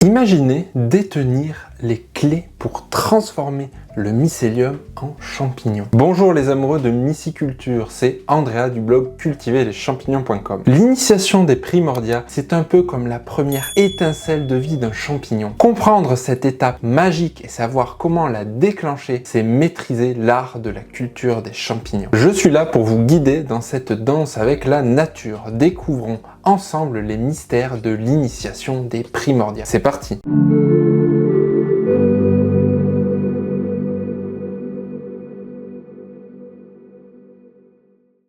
Imaginez détenir les clés pour transformer le mycélium en champignon. Bonjour les amoureux de myciculture, c'est Andrea du blog cultiverleschampignons.com. L'initiation des primordia, c'est un peu comme la première étincelle de vie d'un champignon. Comprendre cette étape magique et savoir comment la déclencher, c'est maîtriser l'art de la culture des champignons. Je suis là pour vous guider dans cette danse avec la nature. Découvrons ensemble les mystères de l'initiation des primordia. C'est parti!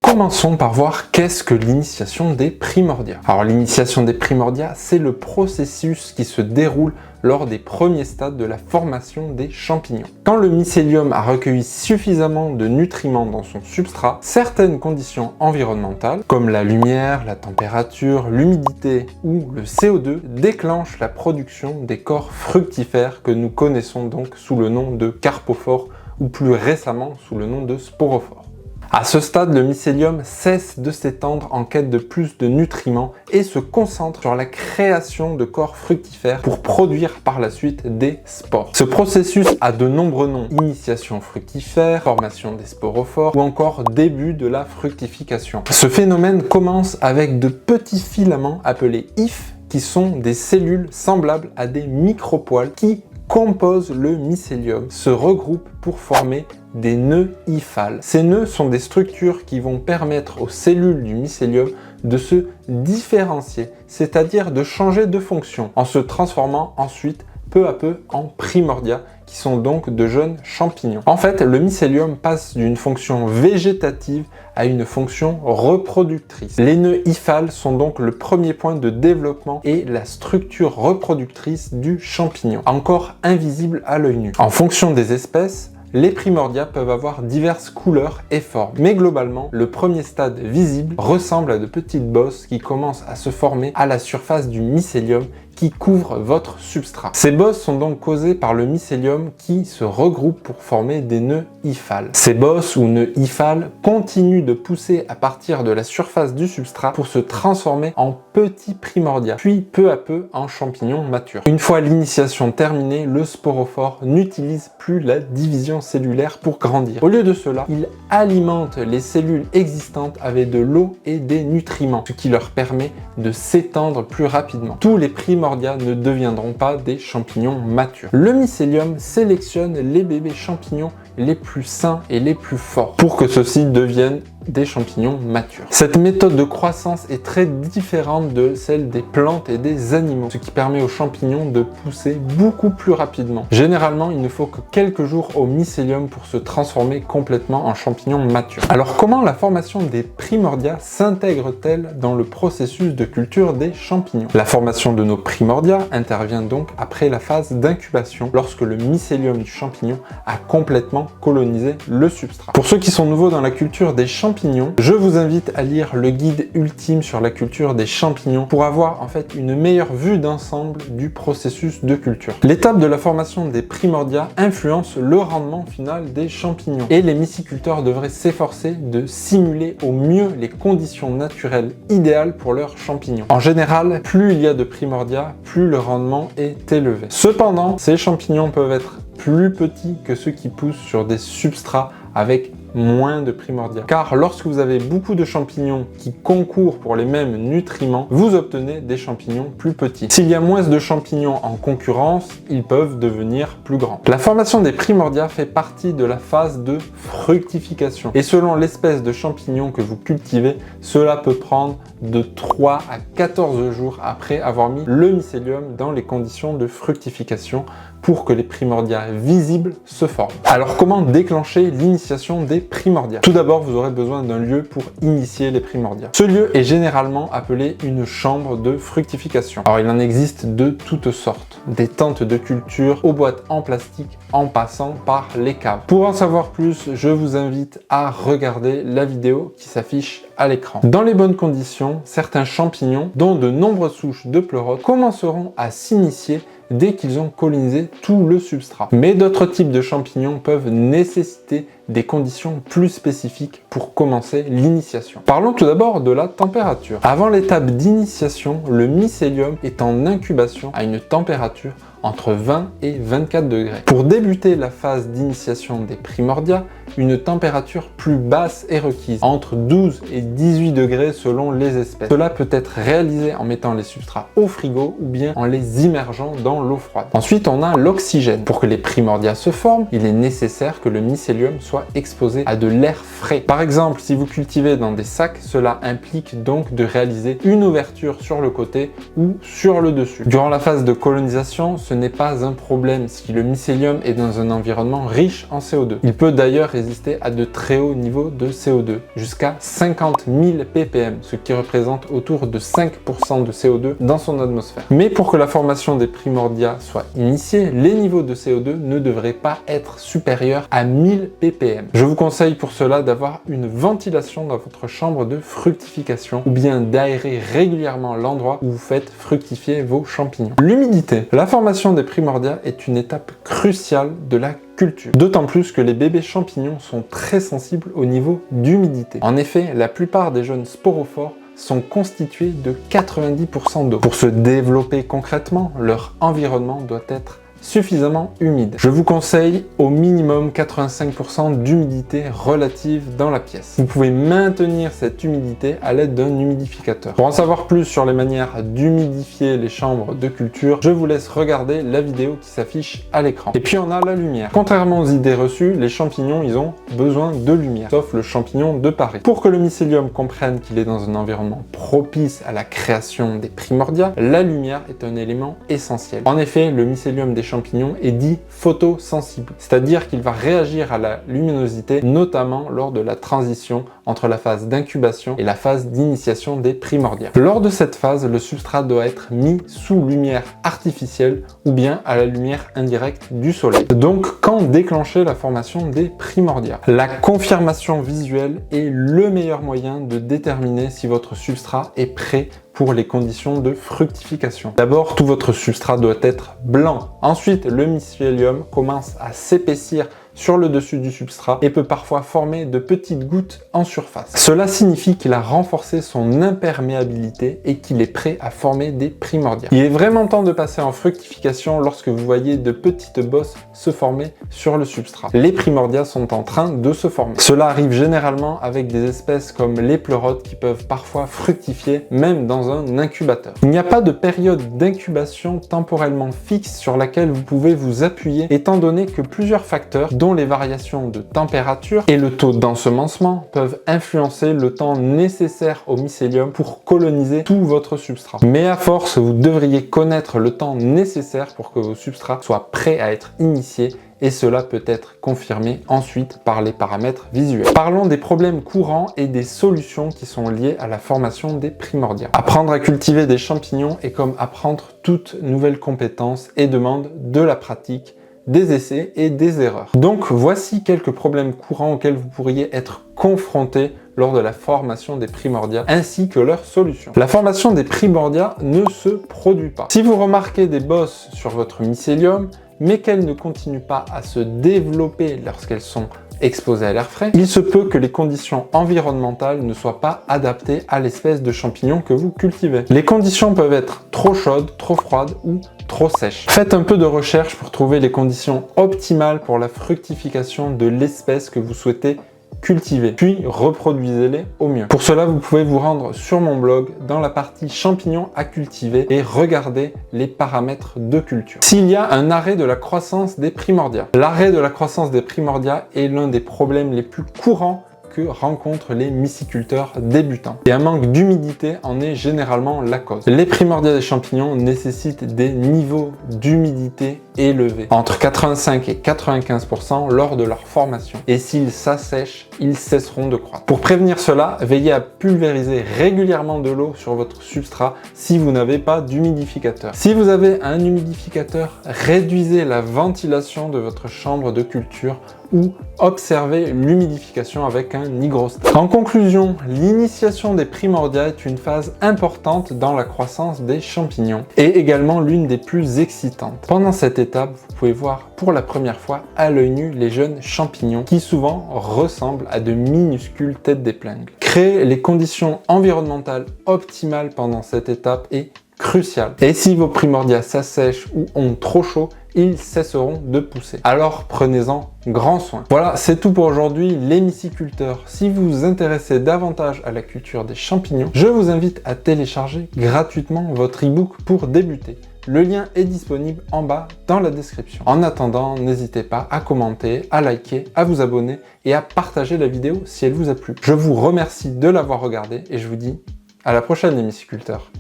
Commençons par voir qu'est-ce que l'initiation des primordia. Alors l'initiation des primordia, c'est le processus qui se déroule lors des premiers stades de la formation des champignons. Quand le mycélium a recueilli suffisamment de nutriments dans son substrat, certaines conditions environnementales, comme la lumière, la température, l'humidité ou le CO2, déclenchent la production des corps fructifères que nous connaissons donc sous le nom de carpophores ou plus récemment sous le nom de sporophores. À ce stade, le mycélium cesse de s'étendre en quête de plus de nutriments et se concentre sur la création de corps fructifères pour produire par la suite des spores. Ce processus a de nombreux noms: initiation fructifère, formation des sporophores ou encore début de la fructification. Ce phénomène commence avec de petits filaments appelés hyphes qui sont des cellules semblables à des micropoils qui composent le mycélium, se regroupent pour former des nœuds hyphales. Ces nœuds sont des structures qui vont permettre aux cellules du mycélium de se différencier, c'est-à-dire de changer de fonction, en se transformant ensuite peu à peu en primordia, qui sont donc de jeunes champignons. En fait, le mycélium passe d'une fonction végétative à une fonction reproductrice. Les nœuds hyphales sont donc le premier point de développement et la structure reproductrice du champignon, encore invisible à l'œil nu. En fonction des espèces, les primordia peuvent avoir diverses couleurs et formes, mais globalement, le premier stade visible ressemble à de petites bosses qui commencent à se former à la surface du mycélium qui couvre votre substrat. Ces bosses sont donc causées par le mycélium qui se regroupe pour former des nœuds hyphales. Ces bosses ou nœuds hyphales continuent de pousser à partir de la surface du substrat pour se transformer en petits primordia, puis peu à peu en champignons matures. Une fois l'initiation terminée, le sporophore n'utilise plus la division cellulaire pour grandir. Au lieu de cela, il alimente les cellules existantes avec de l'eau et des nutriments, ce qui leur permet de s'étendre plus rapidement. Tous les primordia ne deviendront pas des champignons matures. Le mycélium sélectionne les bébés champignons les plus sains et les plus forts pour que ceux-ci deviennent des champignons matures. Cette méthode de croissance est très différente de celle des plantes et des animaux, ce qui permet aux champignons de pousser beaucoup plus rapidement. Généralement, il ne faut que quelques jours au mycélium pour se transformer complètement en champignons matures. Alors comment la formation des primordia s'intègre-t-elle dans le processus de culture des champignons? La formation de nos primordia intervient donc après la phase d'incubation, lorsque le mycélium du champignon a complètement colonisé le substrat. Pour ceux qui sont nouveaux dans la culture des champignons, je vous invite à lire le guide ultime sur la culture des champignons pour avoir en fait une meilleure vue d'ensemble du processus de culture. L'étape de la formation des primordia influence le rendement final des champignons et les myciculteurs devraient s'efforcer de simuler au mieux les conditions naturelles idéales pour leurs champignons. En général, plus il y a de primordia, plus le rendement est élevé. Cependant, ces champignons peuvent être plus petits que ceux qui poussent sur des substrats avec moins de primordia. Car lorsque vous avez beaucoup de champignons qui concourent pour les mêmes nutriments, vous obtenez des champignons plus petits. S'il y a moins de champignons en concurrence, ils peuvent devenir plus grands. La formation des primordia fait partie de la phase de fructification. Et selon l'espèce de champignon que vous cultivez, cela peut prendre de 3 à 14 jours après avoir mis le mycélium dans les conditions de fructification pour que les primordia visibles se forment. Alors comment déclencher l'initiation des primordia? Tout d'abord, vous aurez besoin d'un lieu pour initier les primordia. Ce lieu est généralement appelé une chambre de fructification. Alors il en existe de toutes sortes, des tentes de culture aux boîtes en plastique en passant par les caves. Pour en savoir plus, je vous invite à regarder la vidéo qui s'affiche à l'écran. Dans les bonnes conditions, certains champignons, dont de nombreuses souches de pleurotes, commenceront à s'initier dès qu'ils ont colonisé tout le substrat. Mais d'autres types de champignons peuvent nécessiter des conditions plus spécifiques pour commencer l'initiation. Parlons tout d'abord de la température. Avant l'étape d'initiation, le mycélium est en incubation à une température entre 20 et 24 degrés. Pour débuter la phase d'initiation des primordia, une température plus basse est requise, entre 12 et 18 degrés selon les espèces. Cela peut être réalisé en mettant les substrats au frigo ou bien en les immergeant dans l'eau froide. Ensuite, on a l'oxygène. Pour que les primordia se forment, il est nécessaire que le mycélium soit exposé à de l'air frais. Par exemple, si vous cultivez dans des sacs, cela implique donc de réaliser une ouverture sur le côté ou sur le dessus. Durant la phase de colonisation, ce n'est pas un problème si le mycélium est dans un environnement riche en CO2. Il peut d'ailleurs résister à de très hauts niveaux de CO2, jusqu'à 50 000 ppm, ce qui représente autour de 5% de CO2 dans son atmosphère. Mais pour que la formation des primordia soit initiée, les niveaux de CO2 ne devraient pas être supérieurs à 1000 ppm. Je vous conseille pour cela d'avoir une ventilation dans votre chambre de fructification ou bien d'aérer régulièrement l'endroit où vous faites fructifier vos champignons. L'humidité. La formation des primordia est une étape cruciale de la culture. D'autant plus que les bébés champignons sont très sensibles au niveau d'humidité. En effet, la plupart des jeunes sporophores sont constitués de 90% d'eau. Pour se développer concrètement, leur environnement doit être suffisamment humide. Je vous conseille au minimum 85% d'humidité relative dans la pièce. Vous pouvez maintenir cette humidité à l'aide d'un humidificateur. Pour en savoir plus sur les manières d'humidifier les chambres de culture, je vous laisse regarder la vidéo qui s'affiche à l'écran. Et puis on a la lumière. Contrairement aux idées reçues, les champignons, ils ont besoin de lumière, sauf le champignon de Paris. Pour que le mycélium comprenne qu'il est dans un environnement propice à la création des primordia, la lumière est un élément essentiel. En effet, le mycélium des champignons est dit photosensible, c'est-à-dire qu'il va réagir à la luminosité, notamment lors de la transition entre la phase d'incubation et la phase d'initiation des primordia. Lors de cette phase, le substrat doit être mis sous lumière artificielle ou bien à la lumière indirecte du soleil. Donc, quand déclencher la formation des primordia? La confirmation visuelle est le meilleur moyen de déterminer si votre substrat est prêt pour les conditions de fructification. D'abord, tout votre substrat doit être blanc. Ensuite, le mycélium commence à s'épaissir sur le dessus du substrat et peut parfois former de petites gouttes en surface. Cela signifie qu'il a renforcé son imperméabilité et qu'il est prêt à former des primordia. Il est vraiment temps de passer en fructification lorsque vous voyez de petites bosses se former sur le substrat. Les primordia sont en train de se former. Cela arrive généralement avec des espèces comme les pleurotes qui peuvent parfois fructifier même dans un incubateur. Il n'y a pas de période d'incubation temporellement fixe sur laquelle vous pouvez vous appuyer étant donné que plusieurs facteurs dont les variations de température et le taux d'ensemencement peuvent influencer le temps nécessaire au mycélium pour coloniser tout votre substrat. Mais à force, vous devriez connaître le temps nécessaire pour que vos substrats soient prêts à être initiés et cela peut être confirmé ensuite par les paramètres visuels. Parlons des problèmes courants et des solutions qui sont liées à la formation des primordia. Apprendre à cultiver des champignons est comme apprendre toute nouvelle compétence et demande de la pratique, des essais et des erreurs. Donc voici quelques problèmes courants auxquels vous pourriez être confrontés lors de la formation des primordia ainsi que leurs solutions. La formation des primordia ne se produit pas. Si vous remarquez des bosses sur votre mycélium mais qu'elles ne continuent pas à se développer lorsqu'elles sont exposées à l'air frais, il se peut que les conditions environnementales ne soient pas adaptées à l'espèce de champignon que vous cultivez. Les conditions peuvent être trop chaudes, trop froides ou trop sèches. Faites un peu de recherche pour trouver les conditions optimales pour la fructification de l'espèce que vous souhaitez cultiver, puis reproduisez-les au mieux. Pour cela, vous pouvez vous rendre sur mon blog dans la partie champignons à cultiver et regarder les paramètres de culture. S'il y a un arrêt de la croissance des primordia, l'arrêt de la croissance des primordia est l'un des problèmes les plus courants que rencontrent les myciculteurs débutants. Et un manque d'humidité en est généralement la cause. Les primordia des champignons nécessitent des niveaux d'humidité élevés, entre 85 et 95% lors de leur formation. Et s'ils s'assèchent, ils cesseront de croître. Pour prévenir cela, veillez à pulvériser régulièrement de l'eau sur votre substrat si vous n'avez pas d'humidificateur. Si vous avez un humidificateur, réduisez la ventilation de votre chambre de culture ou observer l'humidification avec un hygrostat. En conclusion, l'initiation des primordia est une phase importante dans la croissance des champignons et également l'une des plus excitantes. Pendant cette étape, vous pouvez voir pour la première fois à l'œil nu les jeunes champignons qui souvent ressemblent à de minuscules têtes d'épingle. Créer les conditions environnementales optimales pendant cette étape est crucial. Et si vos primordia s'assèchent ou ont trop chaud, ils cesseront de pousser. Alors prenez-en grand soin. Voilà, c'est tout pour aujourd'hui, les myciculteurs. Si vous vous intéressez davantage à la culture des champignons, je vous invite à télécharger gratuitement votre e-book pour débuter. Le lien est disponible en bas dans la description. En attendant, n'hésitez pas à commenter, à liker, à vous abonner et à partager la vidéo si elle vous a plu. Je vous remercie de l'avoir regardée et je vous dis à la prochaine les myciculteurs.